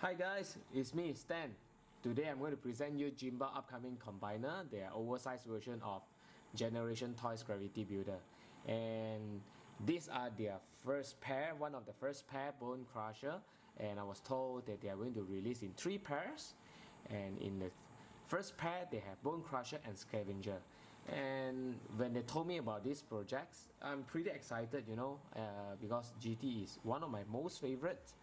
Hi guys, it's me Stan. Today I'm going to present you Jinbao upcoming combiner, their oversized version of Generation Toys Gravity Builder. And these are their first pair, one of the first pair, Bonecrusher. And I was told that they are going to release in 3 pairs. And in the first pair they have Bonecrusher and Scavenger. And when they told me about these projects, I'm pretty excited, because GT is one of my most favorite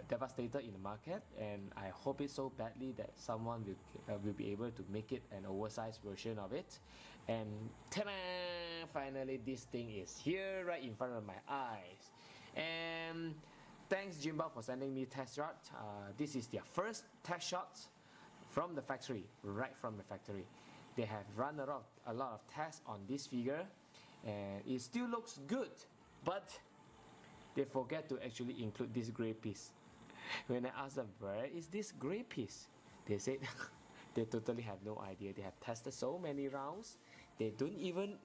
Devastator in the market, and I hope it so badly that someone will be able to make it an oversized version of it. And ta-da! Finally this thing is here right in front of my eyes. And thanks Jinbao for sending me test shot. This is their first test shot from the factory, right from the factory. They have run a lot of tests on this figure, and it still looks good, but they forget to actually include this gray piece. When I asked them, where is this gray piece? They said they totally have no idea. They have tested so many rounds, they don't even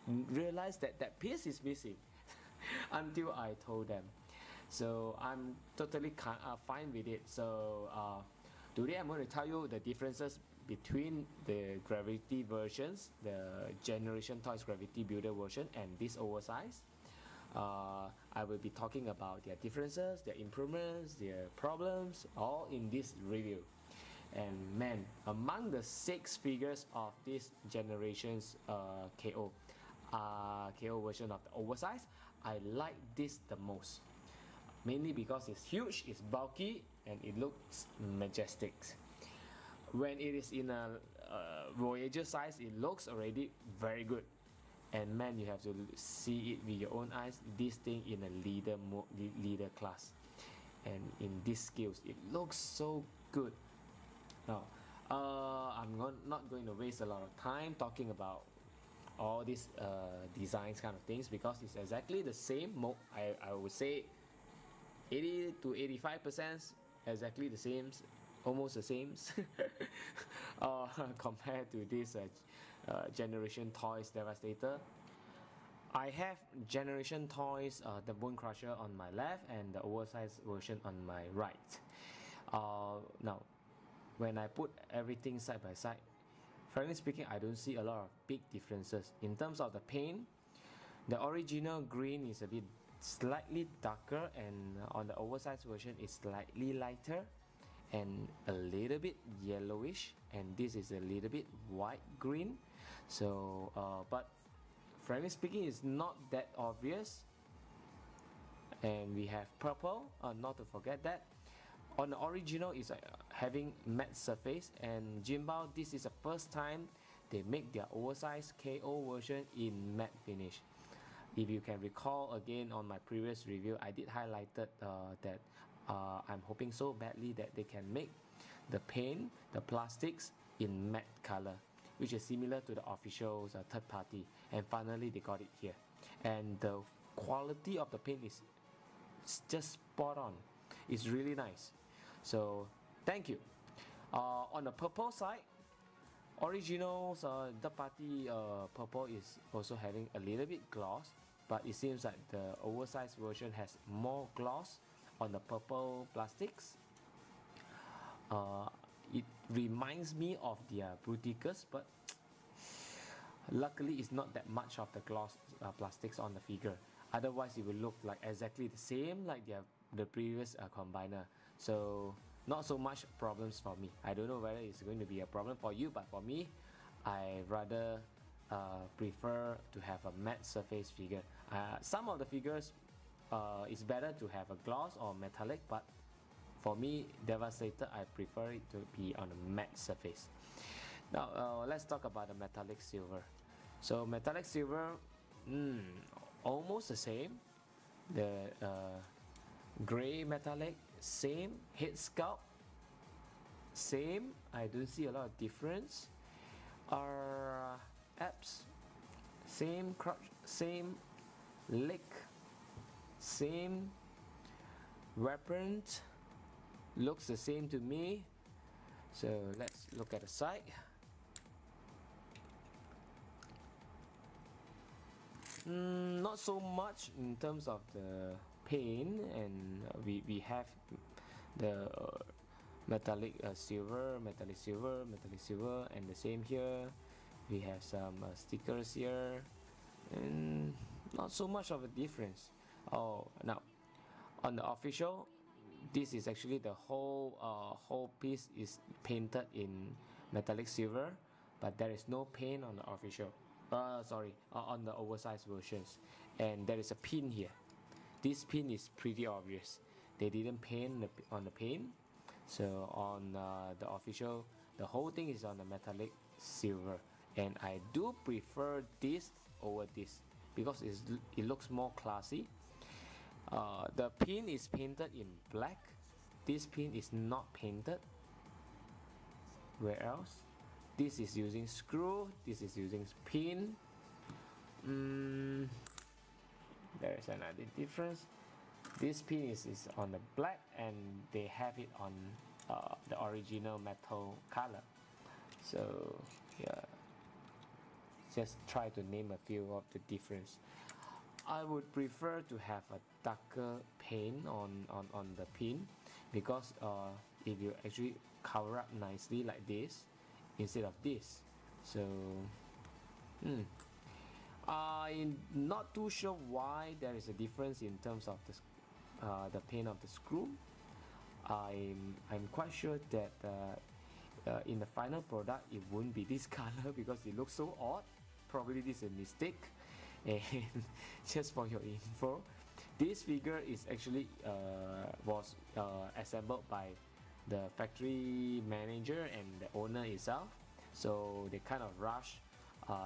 realize that that piece is missing until I told them. So I'm totally fine with it. So today I'm going to tell you the differences between the Gravity versions, the Generation Toys Gravity Builder version, and this oversized. I will be talking about their differences, their improvements, their problems, all in this review. And man, among the 6 figures of this generation's KO version of the oversized, I like this the most. Mainly because it's huge, it's bulky, and it looks majestic. When it is in a Voyager size, it looks already very good. And man, you have to see it with your own eyes, this thing in a leader class. And in these scales, it looks so good. Now, I'm not going to waste a lot of time talking about all these designs kind of things, because it's exactly the same. I would say 80 to 85% exactly the same, almost the same compared to this Generation Toys Devastator. I have Generation Toys the Bonecrusher on my left and the oversized version on my right. Now when I put everything side by side, frankly speaking, I don't see a lot of big differences. In terms of the paint, the original green is a bit slightly darker, and on the oversized version it's slightly lighter and a little bit yellowish, and this is a little bit white green. So but frankly speaking, it's not that obvious. And we have purple, not to forget that. On the original is having matte surface, and Jinbao, this is the first time they make their oversized KO version in matte finish. If you can recall again on my previous review, I did highlighted that I'm hoping so badly that they can make the paint, the plastics in matte color, which is similar to the official third party. And finally they got it here, and the quality of the paint is just spot on. It's really nice, so thank you. On the purple side, originals third party purple is also having a little bit gloss, but it seems like the oversized version has more gloss on the purple plastics. It reminds me of their Bruticus, but luckily it's not that much of the gloss plastics on the figure. Otherwise it will look like exactly the same like the previous combiner. So not so much problems for me. I don't know whether it's going to be a problem for you, but for me, I rather prefer to have a matte surface figure. Some of the figures it's better to have a gloss or metallic, but for me, Devastator, I prefer it to be on a matte surface. Now let's talk about the metallic silver. So metallic silver, almost the same. The gray metallic, same. Head sculpt, same. I don't see a lot of difference. Abs, same. Crotch, same. Leg, same. Weapon looks the same to me. So let's look at the side. Not so much in terms of the paint, and we have the metallic silver, metallic silver, metallic silver, and the same here. We have some stickers here, and not so much of a difference. Oh, now on the official, this is actually the whole piece is painted in metallic silver, but there is no paint on the official. Sorry, on the oversized versions, and there is a pin here. This pin is pretty obvious. They didn't paint on the paint, so on the official, the whole thing is on the metallic silver, and I do prefer this over this because it looks more classy. The pin is painted in black. This pin is not painted. Where else? This is using screw. This is using pin. There is another difference. This pin is on the black, and they have it on the original metal color. So yeah, just try to name a few of the difference. I would prefer to have a darker paint on the pin, because if you actually cover up nicely like this instead of this, so I'm not too sure why there is a difference in terms of the paint of the screw. I'm quite sure that in the final product it won't be this color because it looks so odd. Probably this is a mistake. And just for your info, this figure is actually was assembled by the factory manager and the owner itself, so they kind of rush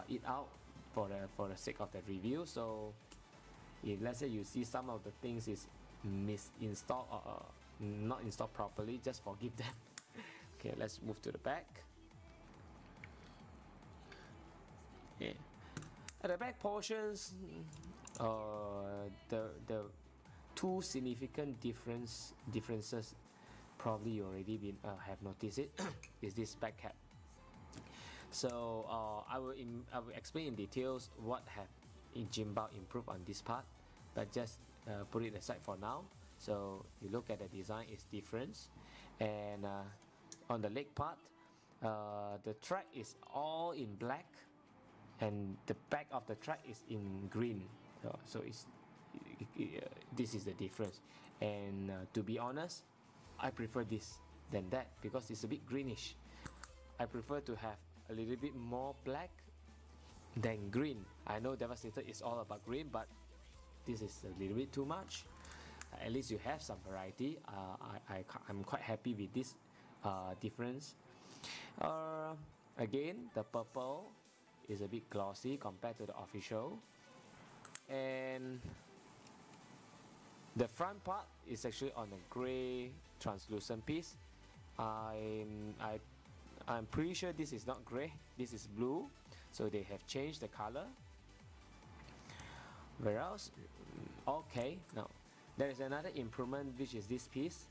it out for the sake of the review. So if let's say you see some of the things is misinstalled or not installed properly, just forgive them. Okay, let's move to the back. Yeah. At the back portions, the two significant differences probably you already have noticed it is this back cap. So I will explain in details what have Jinbao improved on this part, but just put it aside for now. So you look at the design is different, and on the leg part, the track is all in black, and the back of the track is in green. So this is the difference, and to be honest, I prefer this than that because it's a bit greenish. I prefer to have a little bit more black than green. I know Devastator is all about green, but this is a little bit too much. At least you have some variety. I'm quite happy with this difference. Again, the purple is a bit glossy compared to the official, and the front part is actually on a gray translucent piece. I'm pretty sure this is not gray, this is blue, so they have changed the color. Where else? Okay, now there is another improvement, which is this piece.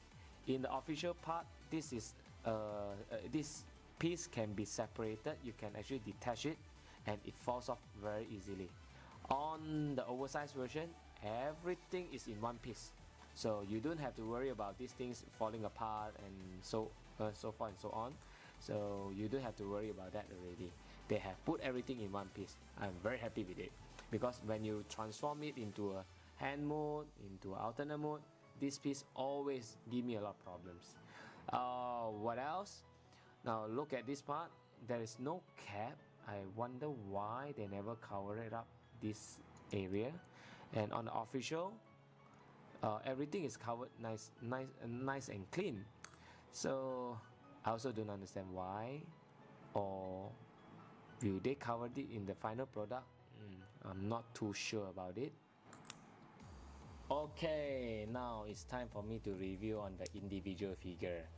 In the official part, this piece can be separated. You can actually detach it, and it falls off very easily. On the oversized version, everything is in one piece, so you don't have to worry about these things falling apart and so far and so on. So you don't have to worry about that already. They have put everything in one piece. I'm very happy with it, because when you transform it into a hand mode, into alternate mode, this piece always give me a lot of problems. What else? Now look at this part. There is no cap. I wonder why they never cover it up, this area. And on the official, everything is covered nice and clean. So I also don't understand why, or will they cover it in the final product? I'm not too sure about it. Okay, now it's time for me to review on the individual figure.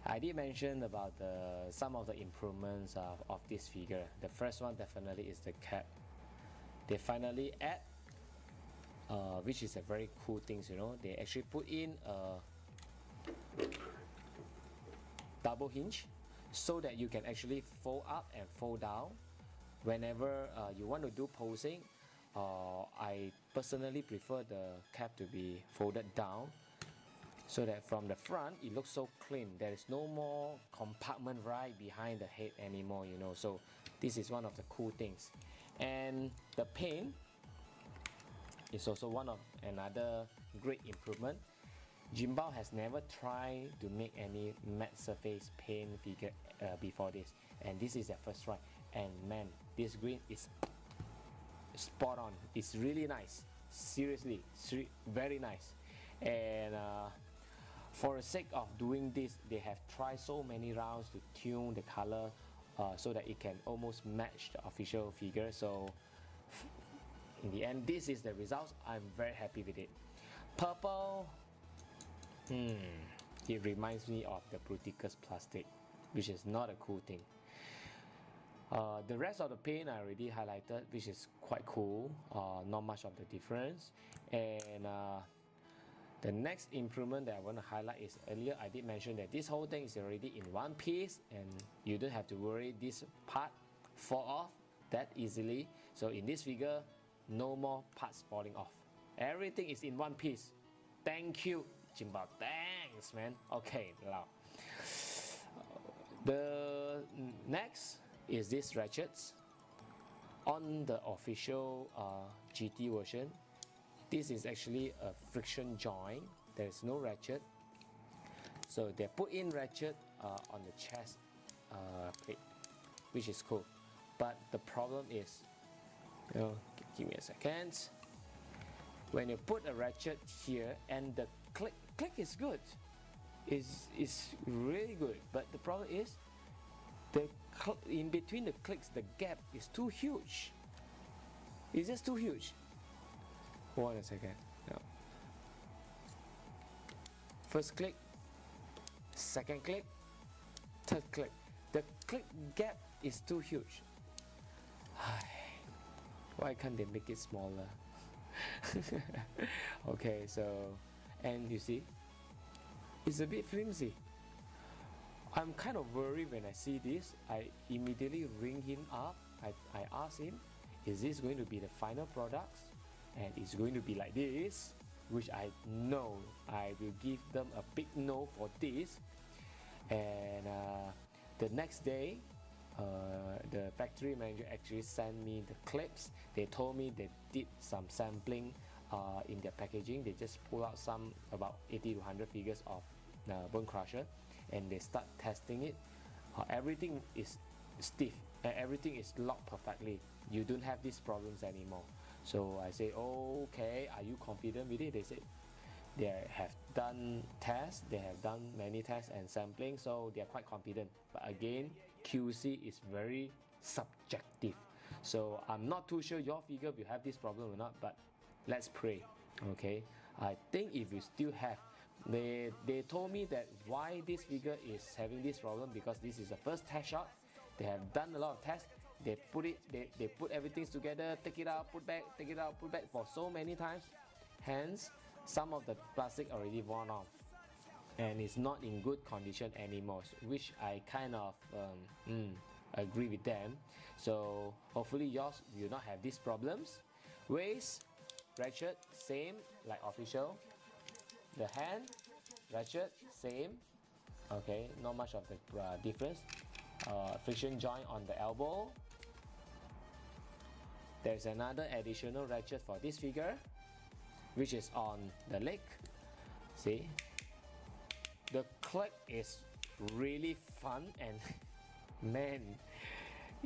I did mention about some of the improvements of this figure. The first one definitely is the cap. They finally add, which is a very cool thing, you know. They actually put in a double hinge so that you can actually fold up and fold down whenever you want to do posing. I personally prefer the cap to be folded down, so that from the front it looks so clean. There is no more compartment right behind the head anymore, you know. So this is one of the cool things. And the paint is also one of another great improvement. Jinbao has never tried to make any matte surface paint figure before this, and this is their first try. And man, this green is spot on. It's really nice. Seriously, very nice. And for the sake of doing this, they have tried so many rounds to tune the color so that it can almost match the official figure. So in the end, this is the results. I'm very happy with it. Purple, it reminds me of the Bruticus plastic, which is not a cool thing. The rest of the paint I already highlighted, which is quite cool. Not much of the difference. And the next improvement that I want to highlight is, earlier I did mention that this whole thing is already in one piece, and you don't have to worry this part fall off that easily. So in this figure, no more parts falling off. Everything is in one piece. Thank you, Jinbao. Thanks, man. Okay, now the next is this ratchets. On the official GT version, this is actually a friction joint. There is no ratchet, so they put in ratchet on the chest plate, which is cool. But the problem is, you know, give me a second. When you put a ratchet here and the click is good, is really good. But the problem is, in between the clicks, the gap is too huge. It's just too huge. Hold on a second. No. First click, second click, third click. The click gap is too huge. Why can't they make it smaller? Okay, so, and you see, it's a bit flimsy. I'm kind of worried when I see this. I immediately ring him up. I ask him, is this going to be the final product? And it's going to be like this, which I know I will give them a big no for this. And the next day, the factory manager actually sent me the clips. They told me they did some sampling in their packaging. They just pull out some about 80 to 100 figures of Bonecrusher, and they start testing it. Everything is stiff and everything is locked perfectly. You don't have these problems anymore. So I say, okay, are you confident with it? They said they have done tests, they have done many tests and sampling, so they are quite confident. But again, QC is very subjective. So I'm not too sure your figure will have this problem or not, but let's pray. Okay, I think if you still have, they told me that why this figure is having this problem, because this is the first test shot. They have done a lot of tests. They put everything together, take it out, put back, take it out, put back for so many times. Hence, some of the plastic already worn off and it's not in good condition anymore, which I kind of agree with them. So hopefully yours will not have these problems. Waist, ratchet, same like official. The hand, ratchet, same. Okay, not much of the difference. Friction joint on the elbow. There's another additional ratchet for this figure, which is on the leg. See, the click is really fun, and man,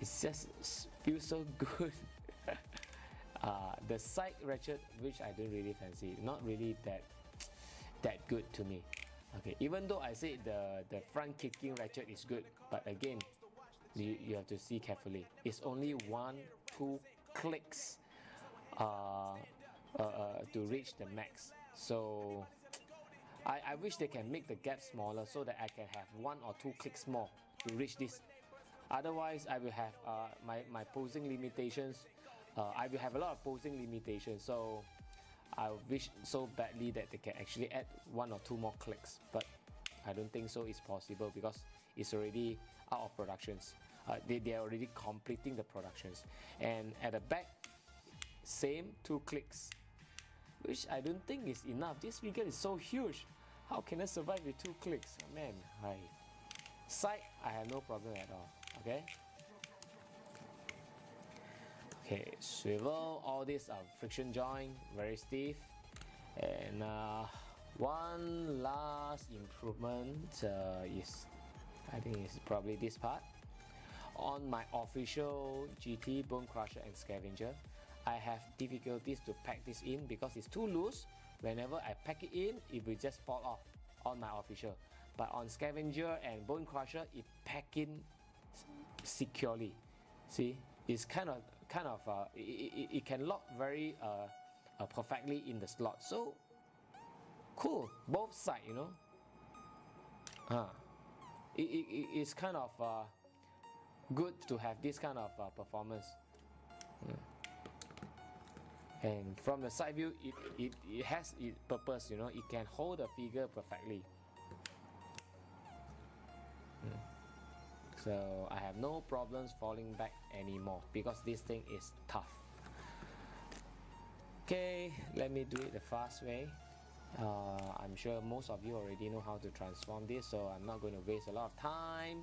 it just feels so good. The side ratchet, which I don't really fancy, not really that good to me. Okay, even though I say the front kicking ratchet is good, but again, you have to see carefully. It's only 1-2 clicks to reach the max. So I wish they can make the gap smaller so that I can have 1 or 2 clicks more to reach this. Otherwise, I will have my posing limitations. I will have a lot of posing limitations. So I wish so badly that they can actually add 1 or 2 more clicks, but I don't think so it's possible because it's already out of productions. They are already completing the productions. And at the back, same 2 clicks, which I don't think is enough. This figure is so huge. How can I survive with 2 clicks? Man, side, I have no problem at all. Okay. Okay, swivel. All these are friction joint, very stiff. And one last improvement is, I think it's probably this part. On my official GT Bonecrusher and Scavenger, I have difficulties to pack this in because it's too loose. Whenever I pack it in, it will just fall off on my official. But on Scavenger and Bonecrusher, it pack in securely. See, it's kind of it can lock very perfectly in the slot. So cool, both sides, you know. It's kind of good to have this kind of performance. And from the side view, it has its purpose, you know. It can hold the figure perfectly. So I have no problems falling back anymore because this thing is tough. Okay, let me do it the fast way. I'm sure most of you already know how to transform this, so I'm not going to waste a lot of time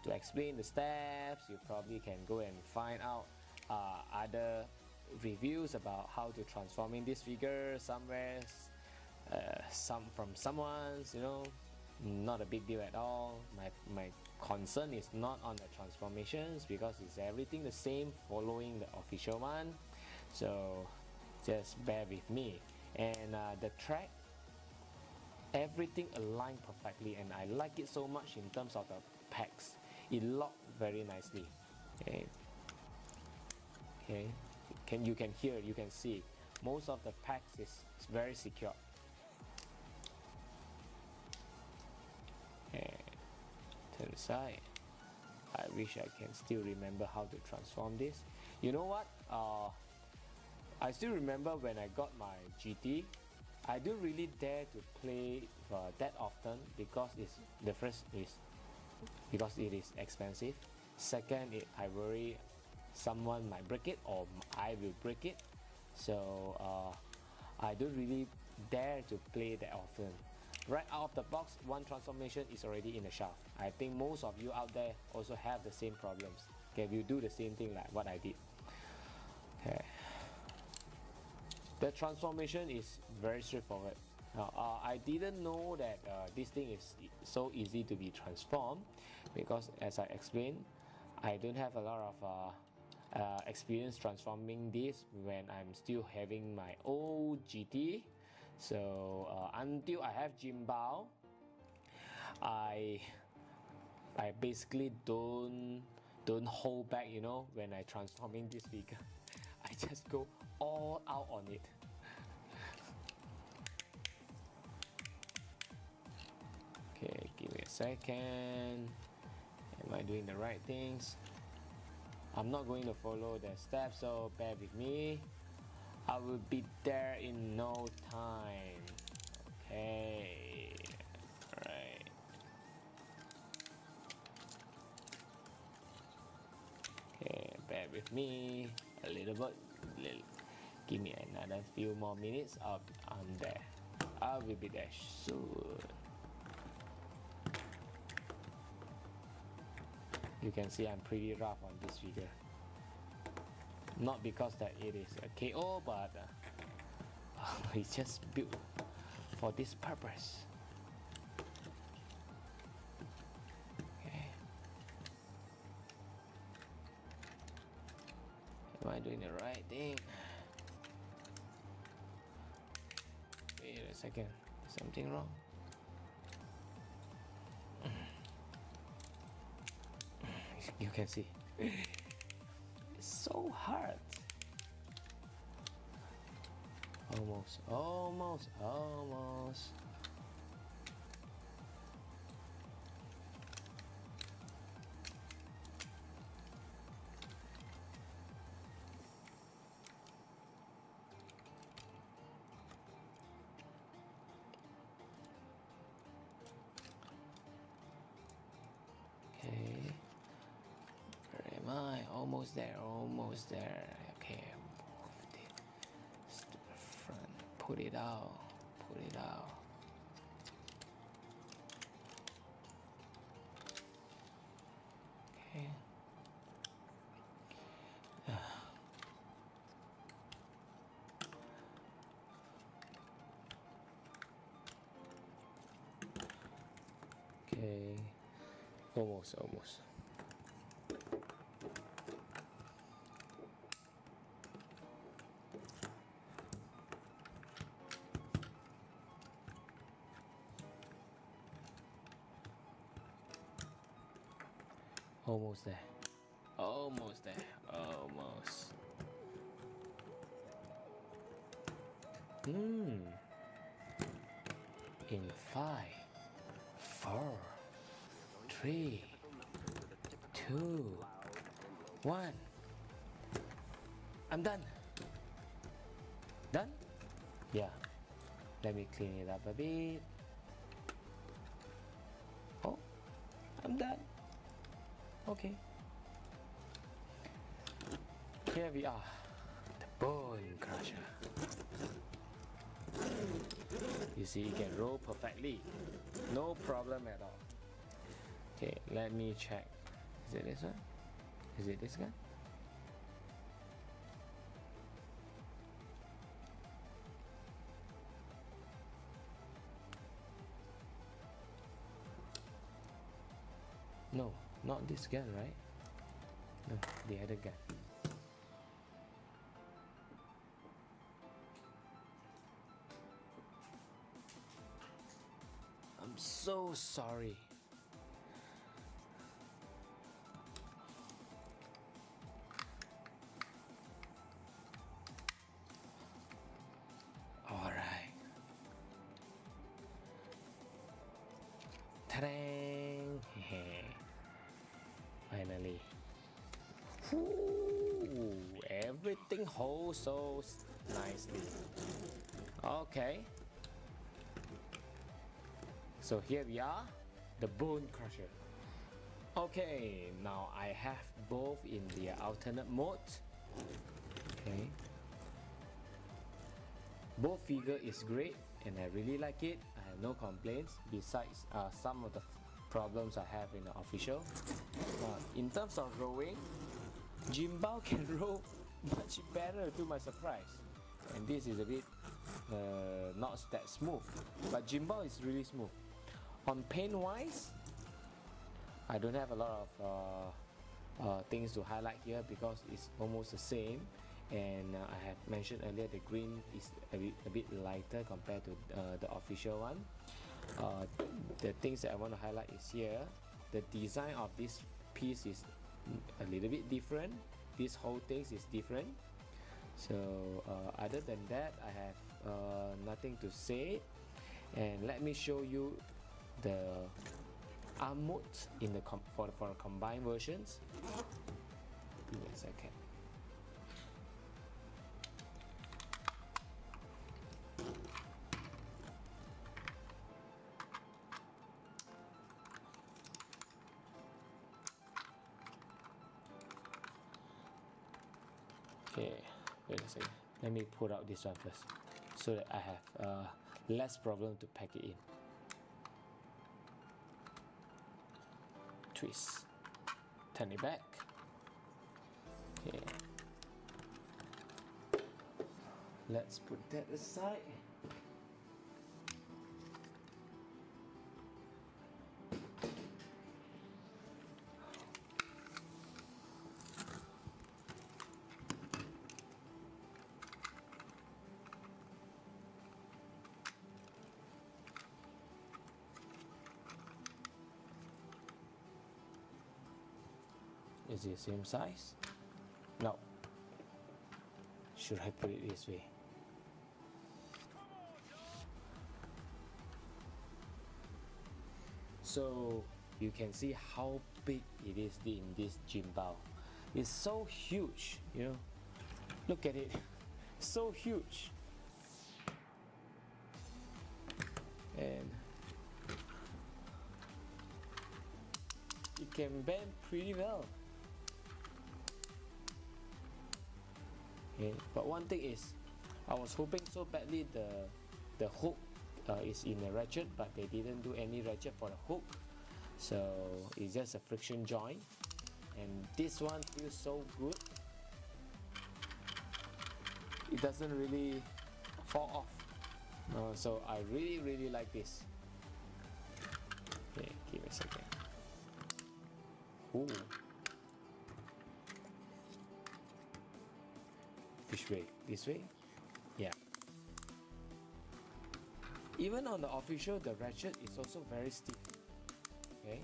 to explain the steps. You probably can go and find out other reviews about how to transforming this figure somewhere, from someone's, you know. Not a big deal at all. My concern is not on the transformations because it's everything the same following the official one, so just bear with me. And the track, everything aligned perfectly, and I like it so much in terms of the packs. It locked very nicely. Okay, you can hear, you can see most of the packs is very secure. Turn side. I wish I can still remember how to transform this. You know what? I still remember when I got my GT, I don't really dare to play that often because the first is because it is expensive. Second, I worry someone might break it or I will break it. So I don't really dare to play that often. Right out of the box, one transformation is already in the shaft. I think most of you out there also have the same problems. Okay, you do the same thing like what I did. Okay. The transformation is very straightforward. I didn't know that this thing is so easy to be transformed because, as I explained, I don't have a lot of experience transforming this when I'm still having my old GT. So until I have Jinbao, I basically don't hold back, you know, when I transforming this figure. I just go all out on it. Okay, give me a second. Am I doing the right things? I'm not going to follow the steps, so bear with me. I will be there in no time. Okay, right. Okay, bear with me a little bit. Give me another few more minutes. I'm there. I will be there soon. You can see I'm pretty rough on this figure. Not because that it is a KO, but it's just built for this purpose. Okay. Am I doing the right thing? Wait a second. Something wrong? You can see. It's so hard. Almost. Okay. Where am I? Almost there. Okay, move this to the front. Put it out. Almost. Almost there. Almost there. Almost. In 5, 4, 3, 2, 1. I'm done. Done? Yeah. Let me clean it up a bit. Oh, I'm done. Okay. Here we are. The Bonecrusher. You see, it can roll perfectly. No problem at all. Okay, let me check. Is it this one? Is it this guy? No, not this gun, right? No, the other gun. I'm so sorry. Alright. Ta-dang! Finally. Ooh, everything holds so nicely. Okay. So here we are, the Bonecrusher. Okay, now I have both in the alternate mode. Okay. Both figure is great and I really like it. I have no complaints besides some of the problems I have in the official. In terms of rowing, Jinbao can row much better to my surprise. And this is a bit not that smooth, but Jinbao is really smooth. On paint wise, I don't have a lot of things to highlight here because it's almost the same. And I have mentioned earlier the green is a bit lighter compared to the official one. The things that I want to highlight is here. The design of this piece is a little bit different. This whole thing is different. So other than that, I have nothing to say. And let me show you the arm mode in the for combined versions. Give me a second. Okay, wait a second. Let me put out this one first, so that I have less problem to pack it in. Twist, turn it back. Okay, let's put that aside. Is it the same size? No. Should I put it this way? So you can see how big it is in this Jinbao. It's so huge, you know. Look at it, so huge. And it can bend pretty well. Okay. But one thing is, I was hoping so badly the hook is in a ratchet, but they didn't do any ratchet for the hook, so it's just a friction joint. And this one feels so good. It doesn't really fall off. So I really like this. Okay, give me a second. Ooh. Which way? This way? Yeah. Even on the official, the ratchet is also very stiff. Okay.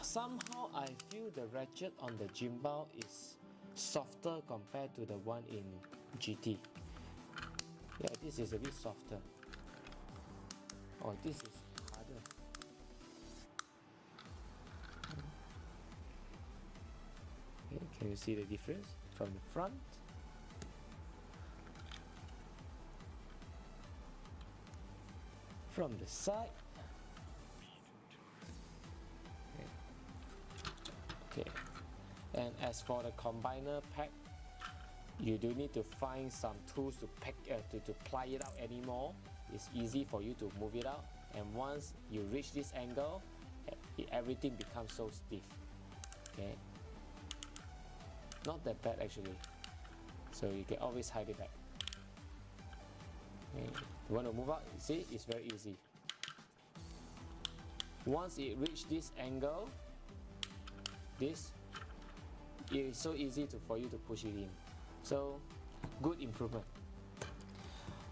Somehow I feel the ratchet on the Jinbao is softer compared to the one in GT. Yeah, this is a bit softer. Oh, this is harder. Okay, can you see the difference from the front? From the side? Okay. And as for the combiner pack, you don't need to find some tools to pack to ply it out anymore. It's easy for you to move it out, and once you reach this angle, everything becomes so stiff. Okay, not that bad actually, so you can always hide it back. Okay. You want to move out, you see, it's very easy. Once it reaches this angle, this, it is so easy for you to push it in. So good improvement.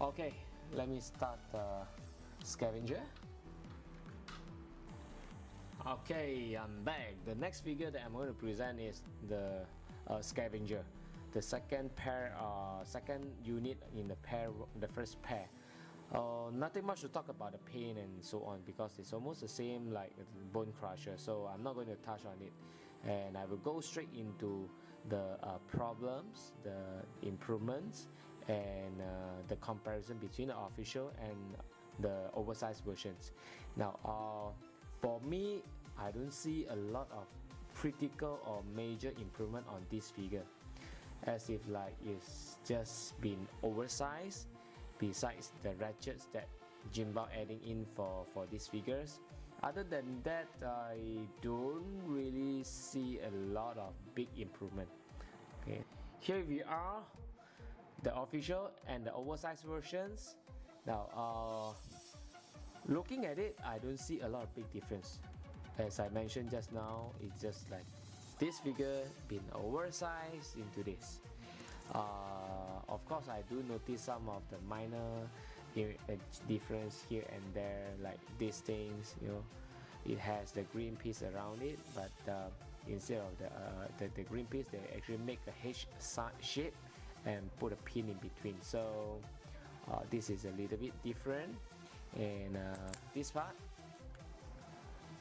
Okay, let me start Scavenger. Okay, I'm back. The next figure that I'm going to present is the Scavenger, the second unit in the first pair. Nothing much to talk about the paint and so on, because it's almost the same like Bonecrusher, so I'm not going to touch on it, and I will go straight into the problems, the improvements, and the comparison between the official and the oversized versions. Now, for me, I don't see a lot of critical or major improvement on this figure, as if like it's just been oversized, besides the ratchets that Jinbao adding in for these figures. Other than that, I don't really see a lot of big improvement. Okay, here we are, the official and the oversized versions. Now, looking at it, I don't see a lot of big difference. As I mentioned just now, it's just like this figure been oversized into this. Of course, I do notice some of the minor difference here and there, like these things, you know, it has the green piece around it, but instead of the green piece, they actually make a H shape and put a pin in between. So this is a little bit different. And this part,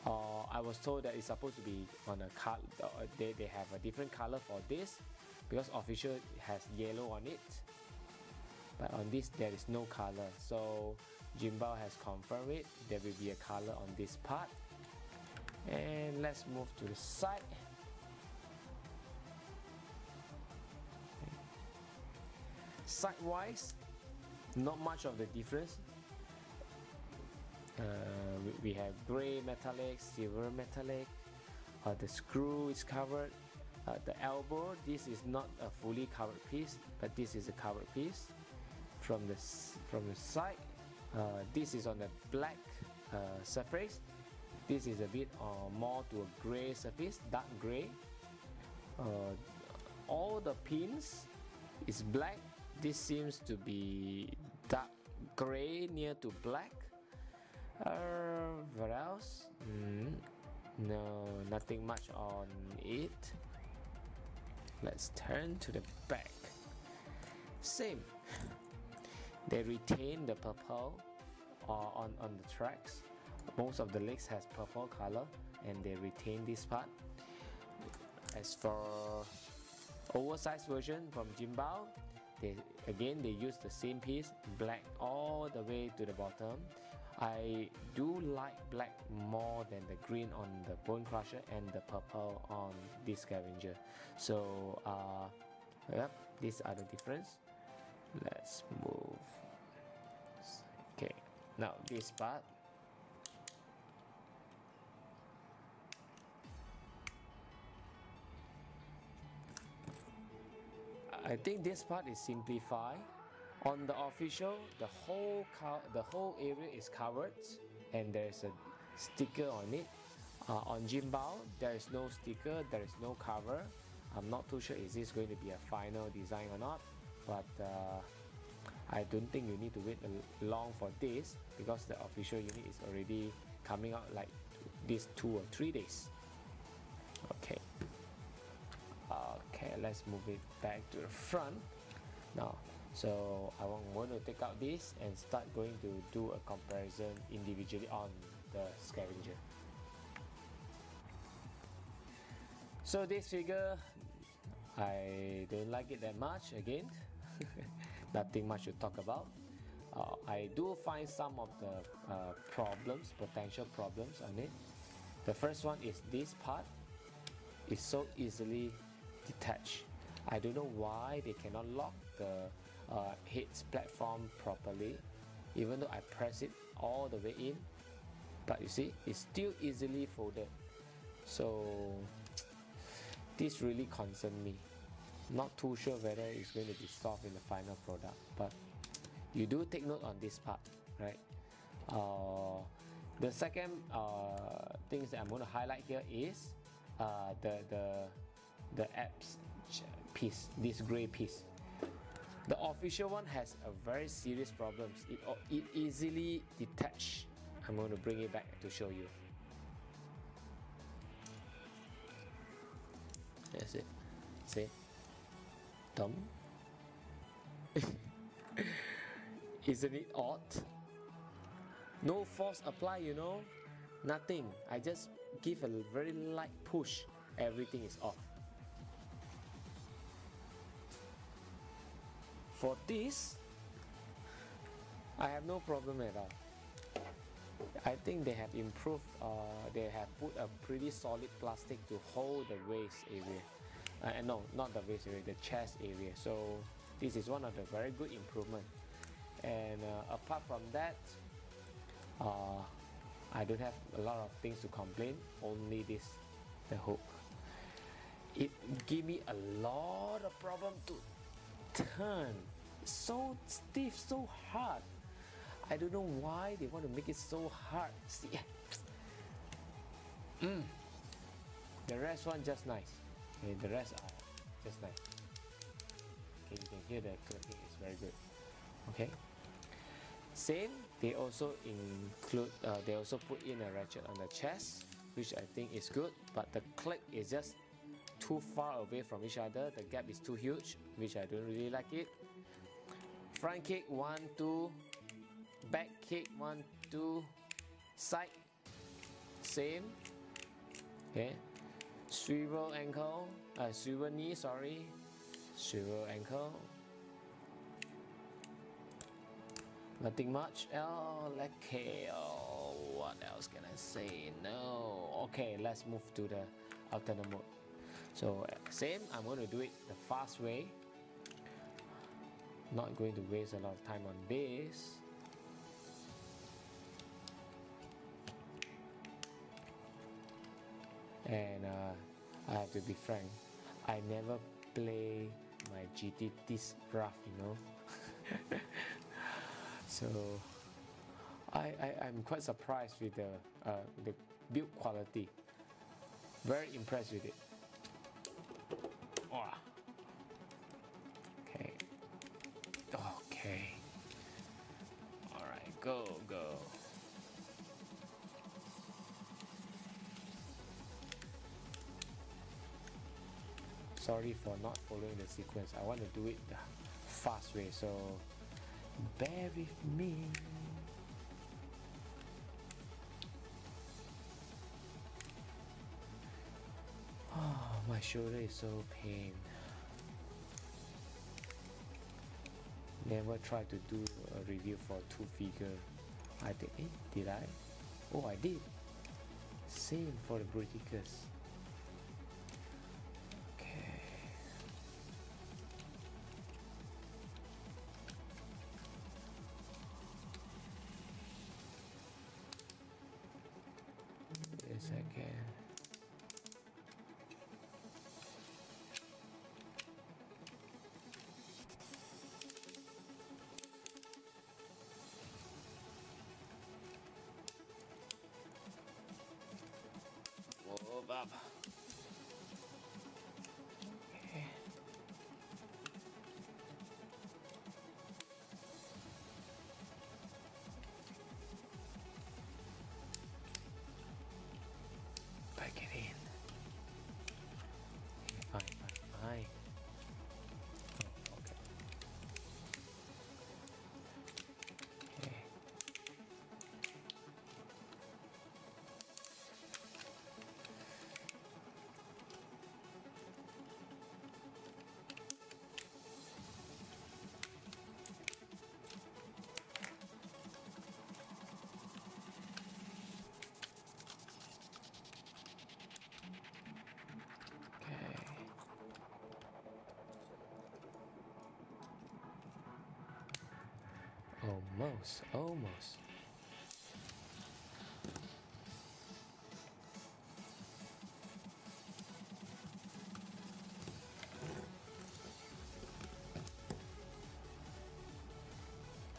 I was told that it's supposed to be on a color. They have a different color for this, because official has yellow on it, but on this there is no color. So Jinbao has confirmed it, there will be a color on this part. And let's move to the side. Side-wise, not much of the difference. We have gray metallic, silver metallic. The screw is covered. The elbow, this is not a fully covered piece, but this is a covered piece. From the side, this is on the black surface. This is a bit more to a gray surface, dark gray. All the pins is black. This seems to be dark gray near to black. What else? No, nothing much on it. Let's turn to the back. Same. They retain the purple on the tracks. Most of the legs has purple color, and they retain this part. As for oversized version from Jinbao, they use the same piece, black all the way to the bottom. I do like black more than the green on the Bonecrusher and the purple on this Scavenger. So yep, these are the difference. Let's move. Okay, now this part. I think this part is simplified. On the official, the whole area is covered, and there's a sticker on it. On Jinbao, there is no sticker, there is no cover. I'm not too sure is this going to be a final design or not, but I don't think you need to wait long for this, because the official unit is already coming out like these 2 or 3 days. Okay. Okay, let's move it back to the front now. So I'm going to take out this and start going to do a comparison individually on the scavenger. So this figure, I don't like it that much again. Nothing much to talk about. I do find some of the potential problems on it. The first one is this part is so easily detached. I don't know why they cannot lock the head's platform properly, even though I press it all the way in, but you see it's still easily folded. So this really concerns me. Not too sure whether it's going to be solved in the final product, but you do take note on this part, right? The second things that I'm going to highlight here is the apps piece, this gray piece. The official one has a very serious problems. It easily detach. I'm going to bring it back to show you. That's it. See? Dumb. Isn't it odd? No force apply, you know? Nothing. I just give a very light push. Everything is off. For this, I have no problem at all. I think they have improved, they have put a pretty solid plastic to hold the waist area. No, not the waist area, the chest area. So this is one of the very good improvement. And apart from that, I don't have a lot of things to complain. Only this, the hook. It give me a lot of problem to turn. So stiff, so hard. I don't know why they want to make it so hard. See, the rest one just nice. Okay, the rest are just nice. Okay, you can hear the clicking is very good. Okay. Same. They also include. They also put in a ratchet on the chest, which I think is good. But the click is just too far away from each other. The gap is too huge, which I don't really like it. Front kick 1, 2. Back kick 1, 2. Side. Same. Okay. Swivel ankle. Swivel knee. Sorry. Swivel ankle. Nothing much. Oh, okay. Oh, what else can I say? No. Okay, let's move to the alternate mode. So same. I'm going to do it the fast way. Not going to waste a lot of time on this. And I have to be frank, I never play my GT this rough, you know. So I'm quite surprised with the build quality. Very impressed with it. Oh. Okay. Okay. All right, go. Sorry for not following the sequence. I want to do it the fast way, so bear with me. Oh, my shoulder is so pain. Never try to do a review for 2 figure. I think, did I? Oh, I did. Same for the Bruticus. A second. up. Okay. Back it in. Fine. Oh, okay. Okay. Almost.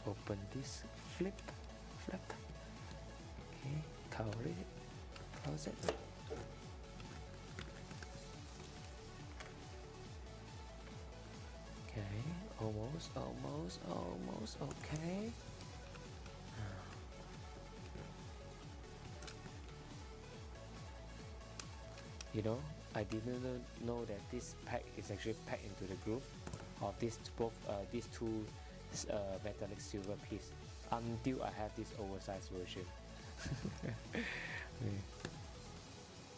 Open this, flip. Okay, cover it, close it. Okay, almost, okay. You know, I didn't know that this pack is actually packed into the group of these two metallic silver piece until I have this oversized version.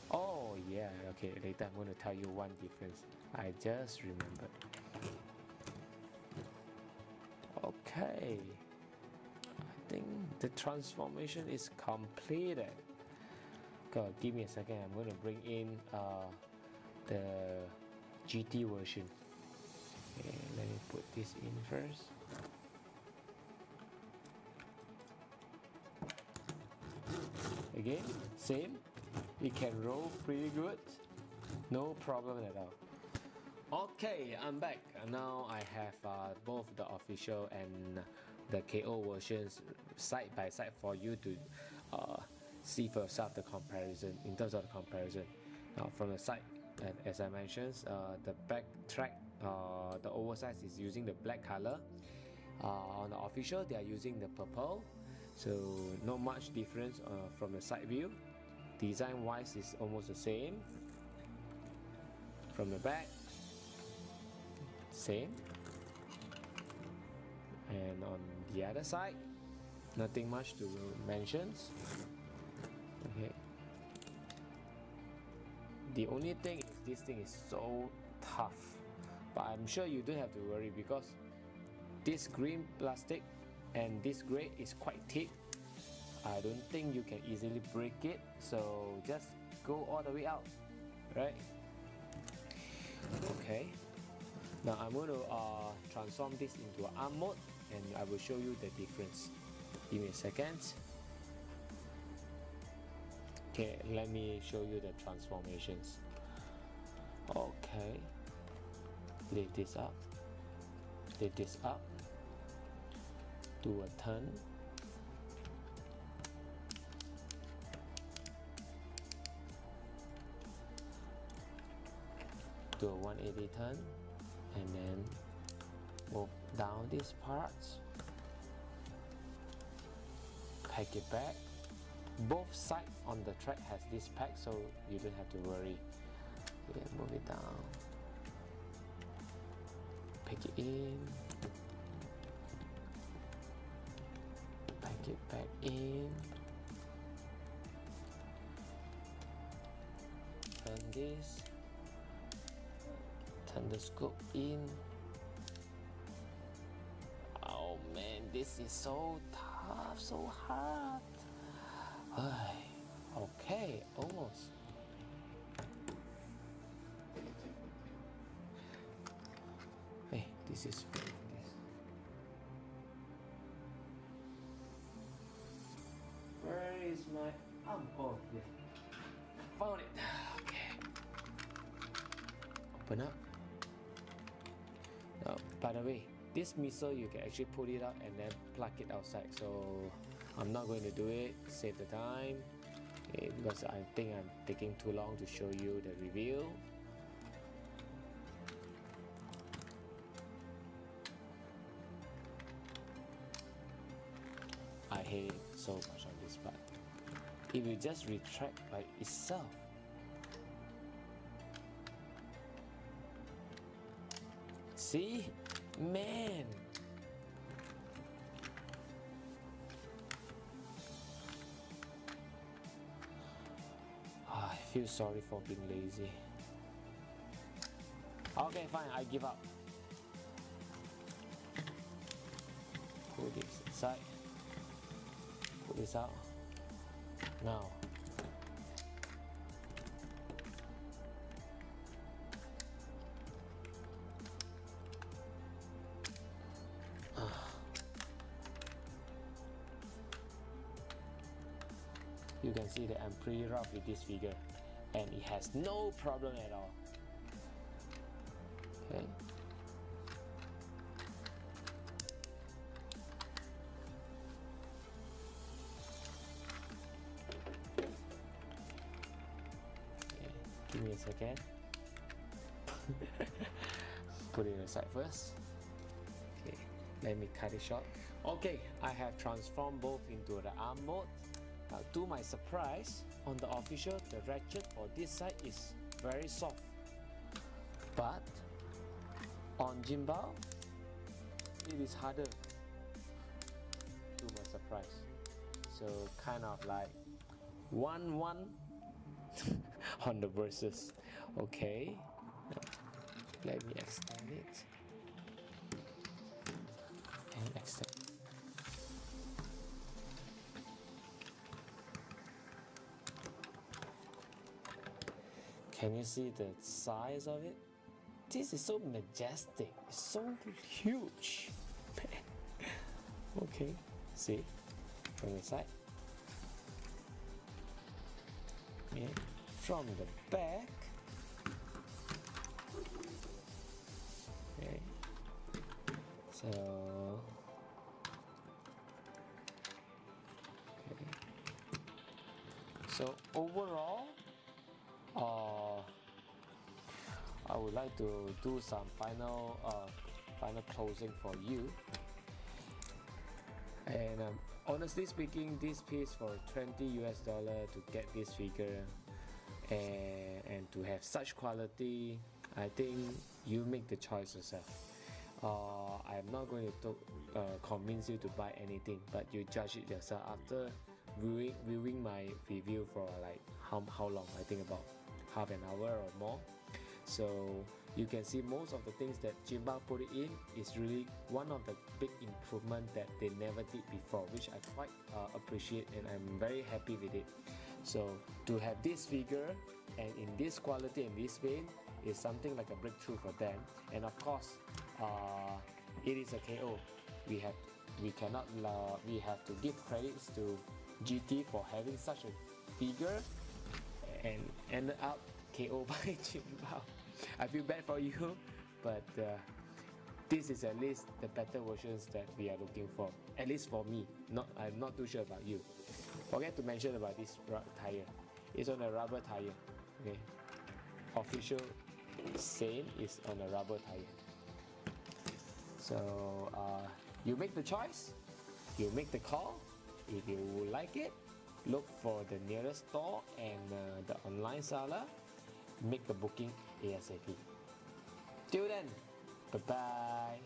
Oh yeah, okay, later I'm going to tell you one difference. I just remembered. Okay, I think the transformation is completed. God, give me a second, I'm going to bring in the GT version. Okay, let me put this in first. Again, same, it can roll pretty good, no problem at all. Okay, I'm back. Now I have both the official and the KO versions side by side for you to see for yourself the comparison, in terms of the comparison. Now from the side, as I mentioned, the back track, the oversized is using the black color. On the official they are using the purple, so not much difference from the side view. Design wise is almost the same. From the back, same. And on the other side, nothing much to mention. Okay. The only thing is this thing is so tough, but I'm sure you don't have to worry because this green plastic and this gray is quite thick. I don't think you can easily break it, so just go all the way out, right? Okay, now I'm going to transform this into an arm mode and I will show you the difference. Give me a second. Okay, let me show you the transformations. Okay, lift this up, do a turn, do a 180 turn, and then move down these parts, pack it back. Both sides on the track has this pack, so you don't have to worry. Okay, move it down, pack it in, pack it back in, turn this, turn the scoop in. Oh man, this is so tough, so hard. Okay, almost. Hey, this is where is my arm? Oh, yeah. Found it. Okay. Open up. Now, by the way, this missile you can actually pull it out and then plug it outside. So I'm not going to do it. Save the time. Okay, because I think I'm taking too long to show you the review. I hate it so much on this part. It will just retract by itself. See? Man! I feel sorry for being lazy. Okay, fine, I give up. Put this inside. Put this out. Now. You can see that I'm pretty rough with this figure, and it has no problem at all. Okay. Give me a second. Put it aside first. Okay, let me cut it short. Okay, I have transformed both into the arm mode. To my surprise, on the official, the ratchet for this side is very soft. But on Jinbao, it is harder. To my surprise. So kind of like 1-1 on the versus. Okay, let me extend it and extend. Can you see the size of it? This is so majestic, it's so huge. Okay, see from the side. And from the back. Okay, so okay. So overall, I would like to do some final closing for you. And honestly speaking, this piece for $20 to get this figure and to have such quality, I think you make the choice yourself. I'm not going to convince you to buy anything, but you judge it yourself after viewing my review for like how long? I think about half an hour or more. So you can see most of the things that Jinbao put it in is really one of the big improvement that they never did before, which I quite appreciate, and I'm very happy with it. So to have this figure and in this quality and this vein is something like a breakthrough for them. And of course, it is a KO. We have to give credits to GT for having such a figure and ended up KO by Jinbao. I feel bad for you, but this is at least the better versions that we are looking for. At least for me. I'm not too sure about you. Forget to mention about this tire. It's on a rubber tire. Okay. Official same is on a rubber tire. So you make the choice. You make the call. If you like it, look for the nearest store and the online seller. Make the booking ASAP. Till then, bye bye.